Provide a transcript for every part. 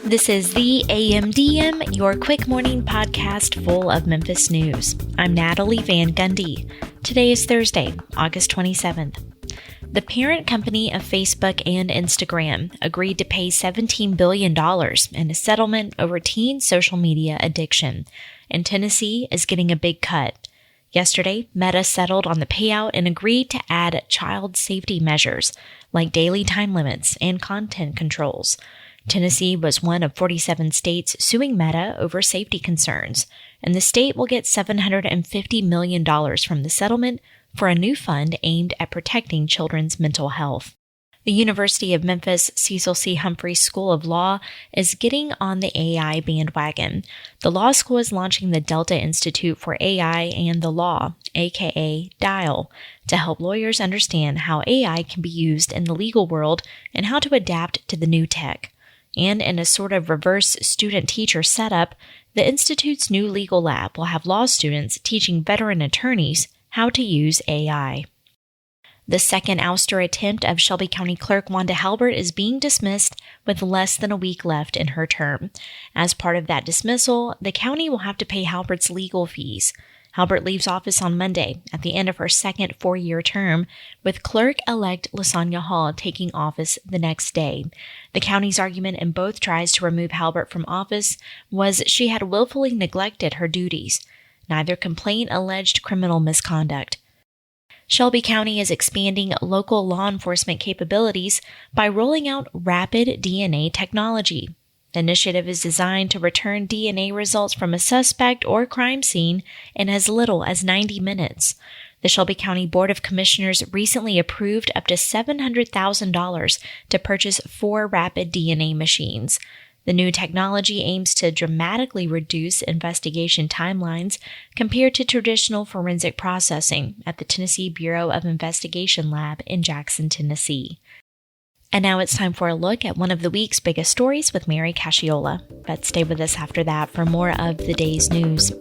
This is the AMDM, your quick morning podcast full of Memphis news. I'm Natalie Van Gundy. Today is Thursday, August 27th. The parent company of Facebook and Instagram agreed to pay $17 billion in a settlement over teen social media addiction, and Tennessee is getting a big cut. Yesterday, Meta settled on the payout and agreed to add child safety measures like daily time limits and content controls. Tennessee was one of 47 states suing Meta over safety concerns, and the state will get $750 million from the settlement for a new fund aimed at protecting children's mental health. The University of Memphis Cecil C. Humphreys School of Law is getting on the AI bandwagon. The law school is launching the Delta Institute for AI and the Law, aka DIAL, to help lawyers understand how AI can be used in the legal world and how to adapt to the new tech. And in a sort of reverse student-teacher setup, the Institute's new legal lab will have law students teaching veteran attorneys how to use AI. The second ouster attempt of Shelby County Clerk Wanda Halbert is being dismissed with less than a week left in her term. As part of that dismissal, the county will have to pay Halbert's legal fees. Halbert leaves office on Monday at the end of her second four-year term, with Clerk-elect Lasagna Hall taking office the next day. The county's argument in both tries to remove Halbert from office was she had willfully neglected her duties. Neither complaint alleged criminal misconduct. Shelby County is expanding local law enforcement capabilities by rolling out rapid DNA technology. The initiative is designed to return DNA results from a suspect or crime scene in as little as 90 minutes. The Shelby County Board of Commissioners recently approved up to $700,000 to purchase 4 rapid DNA machines. The new technology aims to dramatically reduce investigation timelines compared to traditional forensic processing at the Tennessee Bureau of Investigation Lab in Jackson, Tennessee. And now it's time for a look at one of the week's biggest stories with Mary Casciola. But stay with us after that for more of the day's news.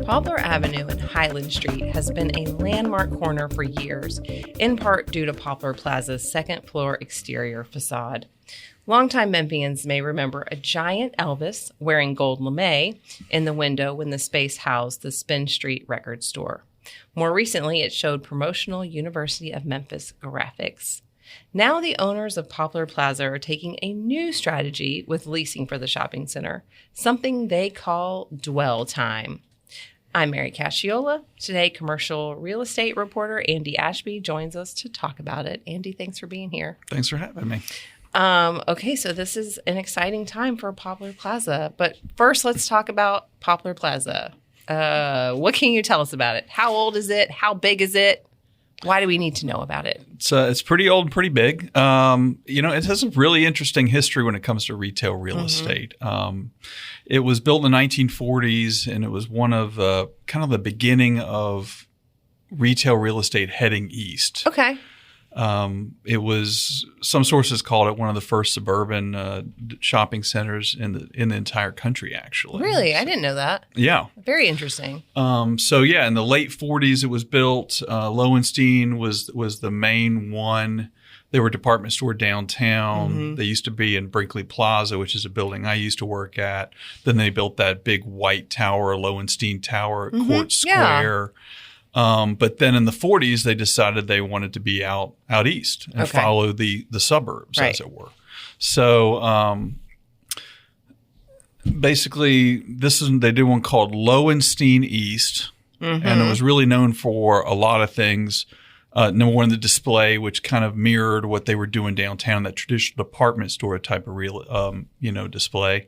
Poplar Avenue and Highland Street has been a landmark corner for years, in part due to Poplar Plaza's second-floor exterior facade. Longtime Memphians may remember a giant Elvis wearing gold lame in the window when the space housed the Spin Street record store. More recently, it showed promotional University of Memphis graphics. Now the owners of Poplar Plaza are taking a new strategy with leasing for the shopping center, something they call dwell time. I'm Mary Casciola. Today, commercial real estate reporter Andy Ashby joins us to talk about it. Andy, thanks for being here. Thanks for having me. Okay, so this is an exciting time for Poplar Plaza. But first, let's talk about Poplar Plaza. What can you tell us about it? How old is it? How big is it? Why do we need to know about it? It's pretty old and pretty big. It has a really interesting history when it comes to retail real estate. It was built in the 1940s, and it was one of kind of the beginning of retail real estate heading east. Okay. It was, some sources called it one of the first suburban shopping centers in the entire country, actually. Really? I didn't know that. Yeah. Very interesting. In the late 40s it was built. Lowenstein was the main one. They were a department store downtown. They used to be in Brinkley Plaza, which is a building I used to work at. Then they built that big white tower, Lowenstein Tower at Court Square. But then in the 40s, they decided they wanted to be out east and follow the suburbs, as it were. So basically, they did one called Lowenstein East, and it was really known for a lot of things. Number one, the display, which kind of mirrored what they were doing downtown, that traditional department store type of real, display.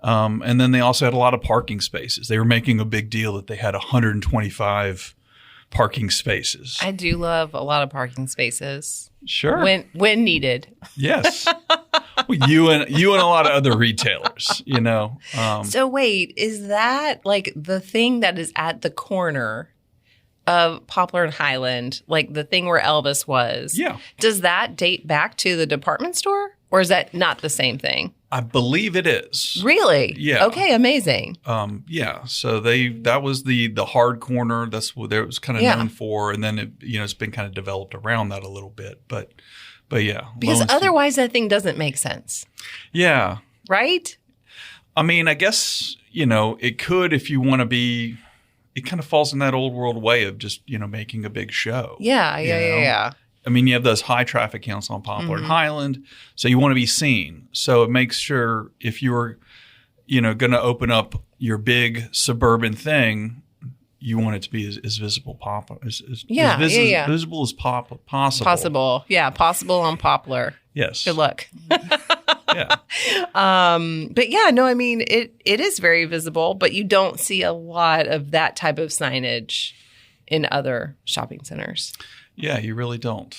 And then they also had a lot of parking spaces. They were making a big deal that they had 125 parking spaces. I do love a lot of parking spaces. Sure. When needed. Yes. Well, you and a lot of other retailers, So wait, is that like the thing that is at the corner of Poplar and Highland, like the thing where Elvis was? Yeah. Does that date back to the department store, or is that not the same thing? I believe it is. Really? Yeah. Okay, amazing. Yeah. So that was the hard corner. That's what it was kind of known for, and then it's been kind of developed around that a little bit. But But yeah. Because otherwise that thing doesn't make sense. Yeah. Right? I mean, I guess, it could if you want to be, it kind of falls in that old world way of just, making a big show. Yeah. I mean, you have those high traffic counts on Poplar and Highland, so you want to be seen. So it makes sure if you're, going to open up your big suburban thing, you want it to be as visible as visible as possible. Possible. Yeah, possible on Poplar. Yes. Good luck. Yeah. But yeah, no, I mean, it is very visible, but you don't see a lot of that type of signage in other shopping centers. Yeah, you really don't.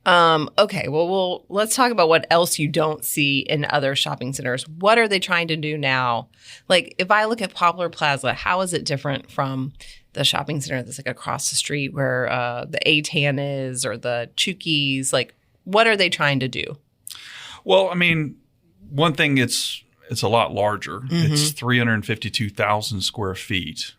Okay, well, let's talk about what else you don't see in other shopping centers. What are they trying to do now? Like, if I look at Poplar Plaza, how is it different from the shopping center that's like across the street where the A-Tan is or the Chukis? Like, what are they trying to do? Well, I mean, one thing, it's a lot larger. It's 352,000 square feet.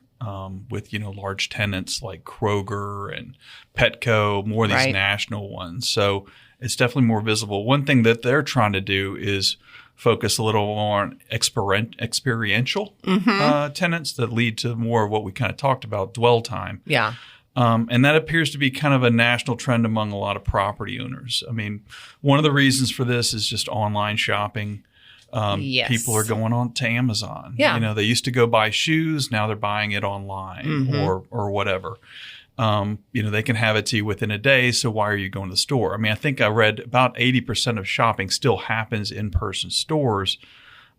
With, large tenants like Kroger and Petco, more of these national ones. So it's definitely more visible. One thing that they're trying to do is focus a little more on experiential tenants that lead to more of what we kind of talked about, dwell time. Yeah. And that appears to be kind of a national trend among a lot of property owners. I mean, one of the reasons for this is just online shopping. Yes. People are going on to Amazon. Yeah. They used to go buy shoes. Now they're buying it online or whatever. They can have it to you within a day. So why are you going to the store? I mean, I think I read about 80% of shopping still happens in person stores.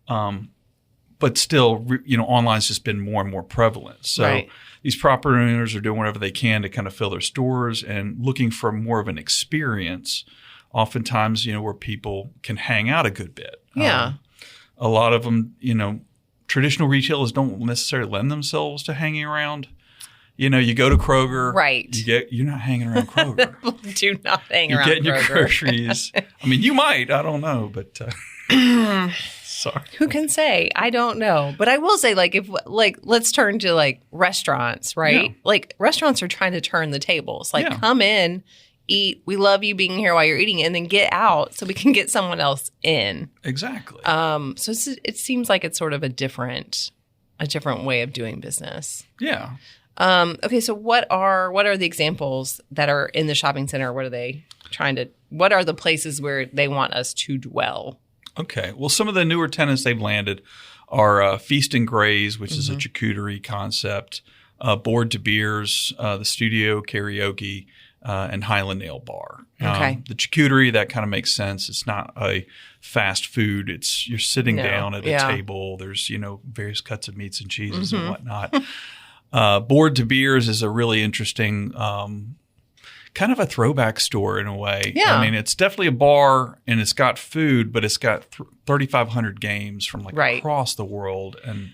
But still, online's just been more and more prevalent. So these property owners are doing whatever they can to kind of fill their stores and looking for more of an experience. Oftentimes, where people can hang out a good bit. Yeah. A lot of them, traditional retailers don't necessarily lend themselves to hanging around. You go to Kroger. Right. You're not hanging around Kroger. Do not hang around Kroger. You're getting your groceries. I mean, you might. I don't know. But sorry. Who can say? I don't know. But I will say, let's turn to, restaurants, right? Yeah. Like, restaurants are trying to turn the tables. Come in. Eat. We love you being here while you're eating, and then get out so we can get someone else in. Exactly. So it seems like it's sort of a different way of doing business. Yeah. Okay. So what are the examples that are in the shopping center? What are the places where they want us to dwell? Okay. Well, some of the newer tenants they've landed are Feast and Graze, which is a charcuterie concept, Board to Beers, the Studio Karaoke, and Highland Nail Bar. Okay. The charcuterie, that kind of makes sense. It's not a fast food. You're sitting down at a table. There's, various cuts of meats and cheeses and whatnot. Board to Beers is a really interesting, kind of a throwback store in a way. Yeah. I mean, it's definitely a bar and it's got food, but it's got 3,500 games from across the world. And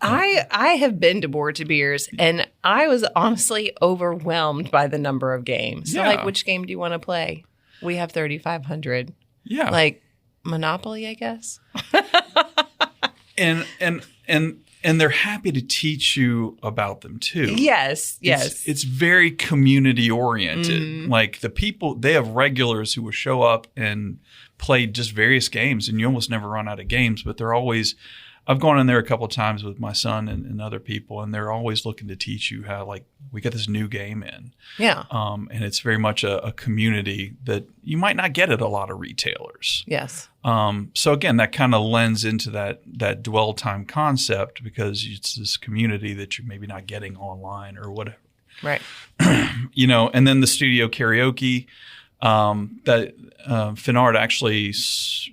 I have been to Board to Beers, and I was honestly overwhelmed by the number of games. Yeah. So, which game do you want to play? We have 3,500. Yeah. Monopoly, I guess. And they're happy to teach you about them too. Yes. It's very community oriented. Like the people, they have regulars who will show up and play just various games, and you almost never run out of games, but they're always, I've gone in there a couple of times with my son and other people, and they're always looking to teach you how, we got this new game in. Yeah. And it's very much a community that you might not get at a lot of retailers. Yes. So again, that kind of lends into that dwell time concept because it's this community that you're maybe not getting online or whatever. Right. And then the Studio Karaoke, that Finard actually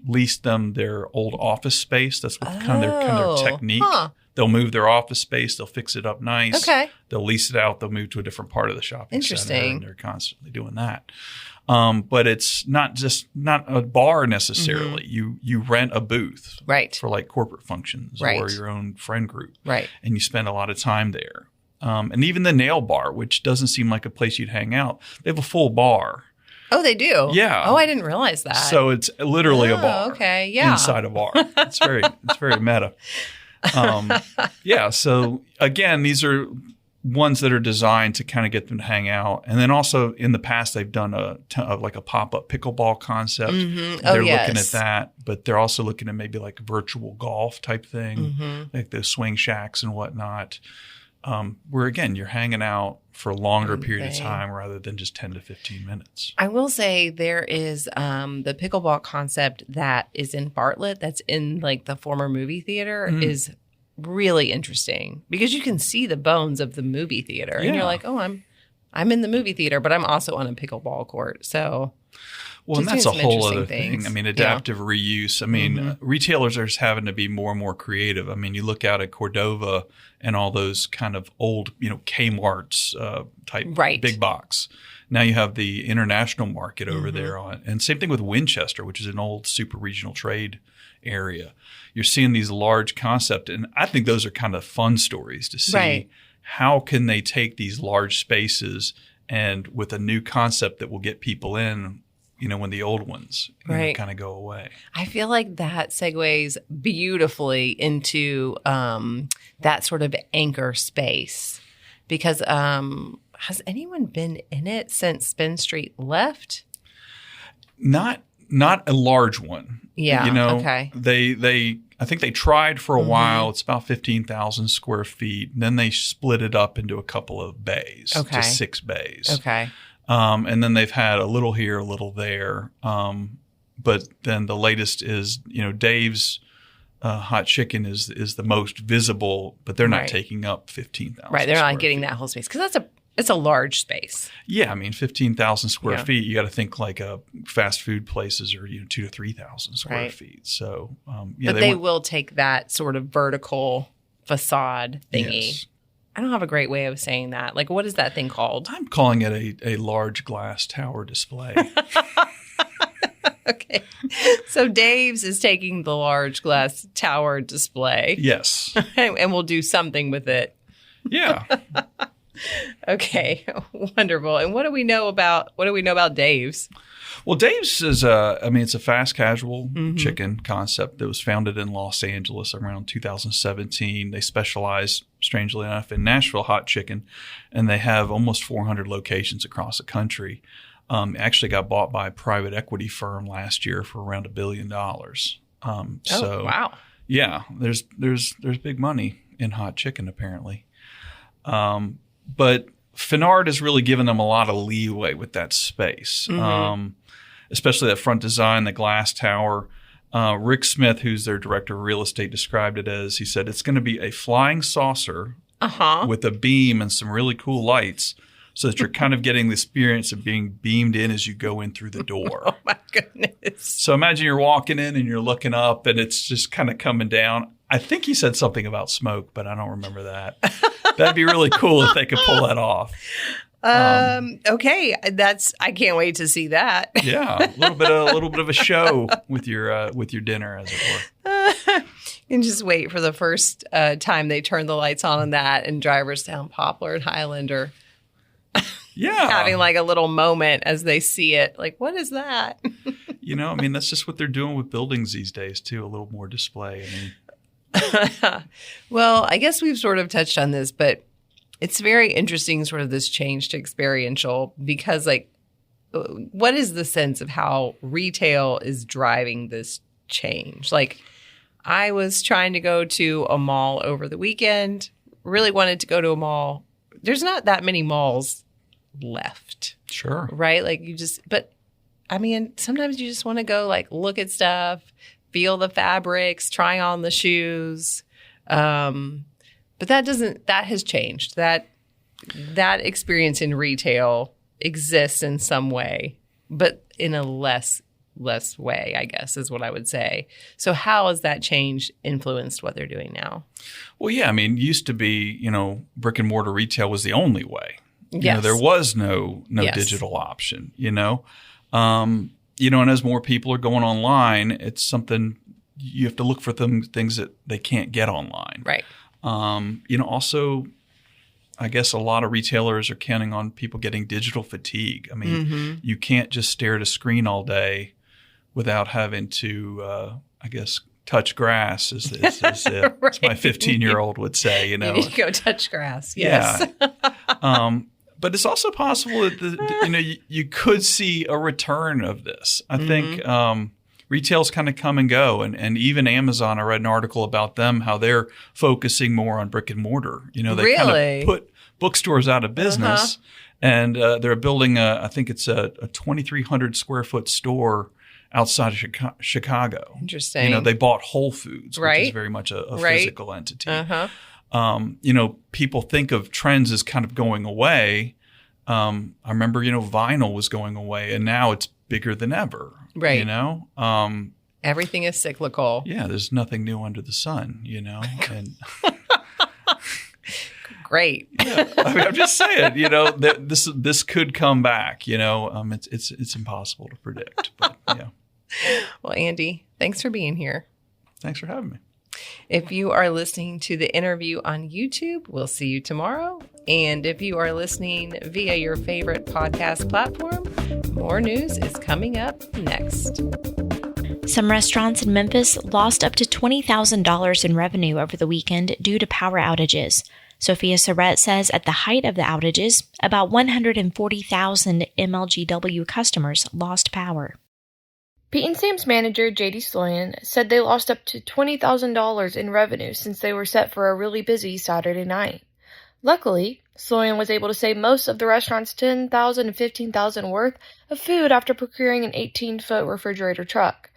leased them their old office space. That's what kind of their technique. Huh. They'll move their office space. They'll fix it up nice. Okay. They'll lease it out. They'll move to a different part of the shopping center. Interesting. And they're constantly doing that. But it's not a bar necessarily. You rent a booth. Right. For corporate functions or your own friend group. Right. And you spend a lot of time there. And even the nail bar, which doesn't seem like a place you'd hang out, they have a full bar. Oh, they do? Yeah. Oh, I didn't realize that. So it's literally a bar. Okay, yeah. Inside a bar. It's very meta. Yeah. So again, these are ones that are designed to kind of get them to hang out. And then also in the past, they've done like a pop-up pickleball concept. They're looking at that, but they're also looking at maybe like a virtual golf type thing, like the swing shacks and whatnot, where again, you're hanging out for a longer period of time rather than just 10 to 15 minutes. I will say there is the pickleball concept that is in Bartlett, that's in like the former movie theater, is really interesting because you can see the bones of the movie theater and you're like, oh, I'm in the movie theater, but I'm also on a pickleball court. So well, and that's a whole other thing. I mean, adaptive reuse. I mean, retailers are just having to be more and more creative. I mean, you look out at Cordova and all those kind of old, Kmart's type big box. Now you have the international market over there on, and same thing with Winchester, which is an old super regional trade area. You're seeing these large concept, and I think those are kind of fun stories to see how can they take these large spaces and with a new concept that will get people in, when the old ones kind of go away. I feel like that segues beautifully into that sort of anchor space because has anyone been in it since Spin Street left? Not a large one. Yeah. Okay. I think they tried for a while. It's about 15,000 square feet. And then they split it up into a couple of bays, just 6 bays. Okay. And then they've had a little here, a little there. But then the latest is, Dave's Hot Chicken is the most visible, but they're not taking up 15,000. Right. They're not getting that whole space because it's a large space. Yeah, I mean, 15,000 square feet. You got to think like fast food places are 2,000 to 3,000 square feet. So, but they will take that sort of vertical facade thingy. Yes. I don't have a great way of saying that. Like, what is that thing called? I'm calling it a large glass tower display. Okay, so Dave's is taking the large glass tower display. Yes, and we'll do something with it. Yeah. Okay, wonderful. And what do we know about Dave's? Well, Dave's is it's a fast casual chicken concept that was founded in Los Angeles around 2017. They specialize, strangely enough, in Nashville hot chicken, and they have almost 400 locations across the country. Actually got bought by a private equity firm last year for around $1 billion. So wow. Yeah, there's big money in hot chicken apparently. But Finard has really given them a lot of leeway with that space, especially that front design, the glass tower. Rick Smith, who's their director of real estate, described it as, he said, it's going to be a flying saucer with a beam and some really cool lights so that you're kind of getting the experience of being beamed in as you go in through the door. Oh, my goodness. So imagine you're walking in and you're looking up and it's just kind of coming down. I think he said something about smoke, but I don't remember that. That'd be really cool if they could pull that off. Okay, I can't wait to see that. Yeah, a little bit of a show with your dinner, as it were. And just wait for the first time they turn the lights on that, and drivers down Poplar and Highland are having like a little moment as they see it. Like, what is that? That's just what they're doing with buildings these days too. A little more display. Well, I guess we've sort of touched on this, but it's very interesting sort of this change to experiential because like what is the sense of how retail is driving this change? Like I was trying to go to a mall over the weekend, really wanted to go to a mall. There's not that many malls left. Sure. Right? Like but I mean, sometimes you just want to go like look at stuff, feel the fabrics, try on the shoes. But that has changed. That experience in retail exists in some way, but in a less way, I guess, is what I would say. So how has that change influenced what they're doing now? Well, yeah, I mean, used to be, brick and mortar retail was the only way. Yes. There was no digital option, and as more people are going online, it's something you have to look for things that they can't get online. Right. Also, I guess a lot of retailers are counting on people getting digital fatigue. I mean, you can't just stare at a screen all day without having to, touch grass, as my 15-year-old would say. You need to go touch grass. Yes. Yeah. But it's also possible that you could see a return of this. I think retail's kind of come and go, and even Amazon. I read an article about them, how they're focusing more on brick and mortar. They kind of put bookstores out of business, and they're building I think it's a 2,300 square foot store outside of Chicago. Interesting. They bought Whole Foods, which is very much a physical entity. People think of trends as kind of going away. I remember, vinyl was going away, and now it's bigger than ever. Right. Everything is cyclical. Yeah, there's nothing new under the sun, and great. Yeah, I'm just saying, this could come back. It's impossible to predict. But yeah. Well, Andy, thanks for being here. Thanks for having me. If you are listening to the interview on YouTube, we'll see you tomorrow. And if you are listening via your favorite podcast platform, more news is coming up next. Some restaurants in Memphis lost up to $20,000 in revenue over the weekend due to power outages. Sophia Surratt says at the height of the outages, about 140,000 MLGW customers lost power. Pete and Sam's manager, J.D. Sloyan, said they lost up to $20,000 in revenue since they were set for a really busy Saturday night. Luckily, Sloyan was able to save most of the restaurant's $10,000 and $15,000 worth of food after procuring an 18-foot refrigerator truck.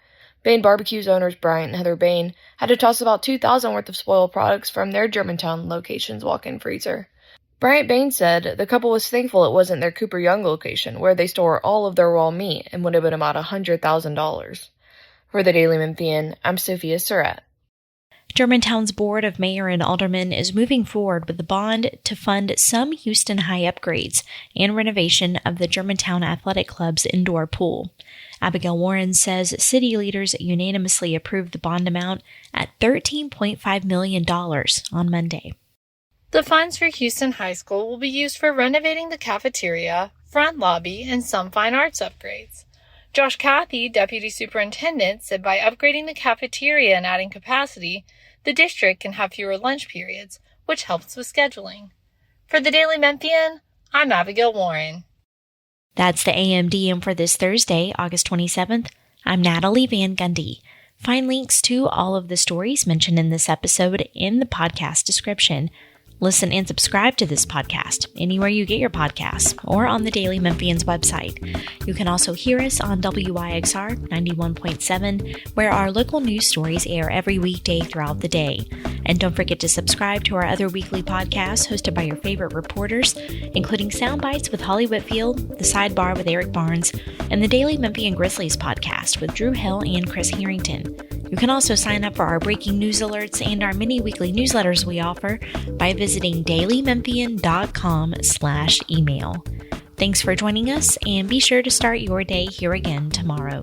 Bain Barbecue's owners Bryant and Heather Bain had to toss about $2,000 worth of spoiled products from their Germantown location's walk-in freezer. Bryant Bain said the couple was thankful it wasn't their Cooper Young location, where they store all of their raw meat, and would have been about $100,000. For the Daily Memphian, I'm Sophia Surratt. Germantown's Board of Mayor and Aldermen is moving forward with a bond to fund some Houston High upgrades and renovation of the Germantown Athletic Club's indoor pool. Abigail Warren says city leaders unanimously approved the bond amount at $13.5 million on Monday. The funds for Houston High School will be used for renovating the cafeteria, front lobby, and some fine arts upgrades. Josh Cathy, deputy superintendent, said by upgrading the cafeteria and adding capacity, the district can have fewer lunch periods, which helps with scheduling. For the Daily Memphian, I'm Abigail Warren. That's the AMDM for this Thursday, August 27th. I'm Natalie Van Gundy. Find links to all of the stories mentioned in this episode in the podcast description. Listen and subscribe to this podcast anywhere you get your podcasts or on the Daily Memphian's website. You can also hear us on WYXR 91.7, where our local news stories air every weekday throughout the day. And don't forget to subscribe to our other weekly podcasts hosted by your favorite reporters, including Sound Bites with Holly Whitfield, The Sidebar with Eric Barnes, and the Daily Memphian Grizzlies podcast with Drew Hill and Chris Harrington. You can also sign up for our breaking news alerts and our mini weekly newsletters we offer by visiting dailymemphian.com/email. Thanks for joining us, and be sure to start your day here again tomorrow.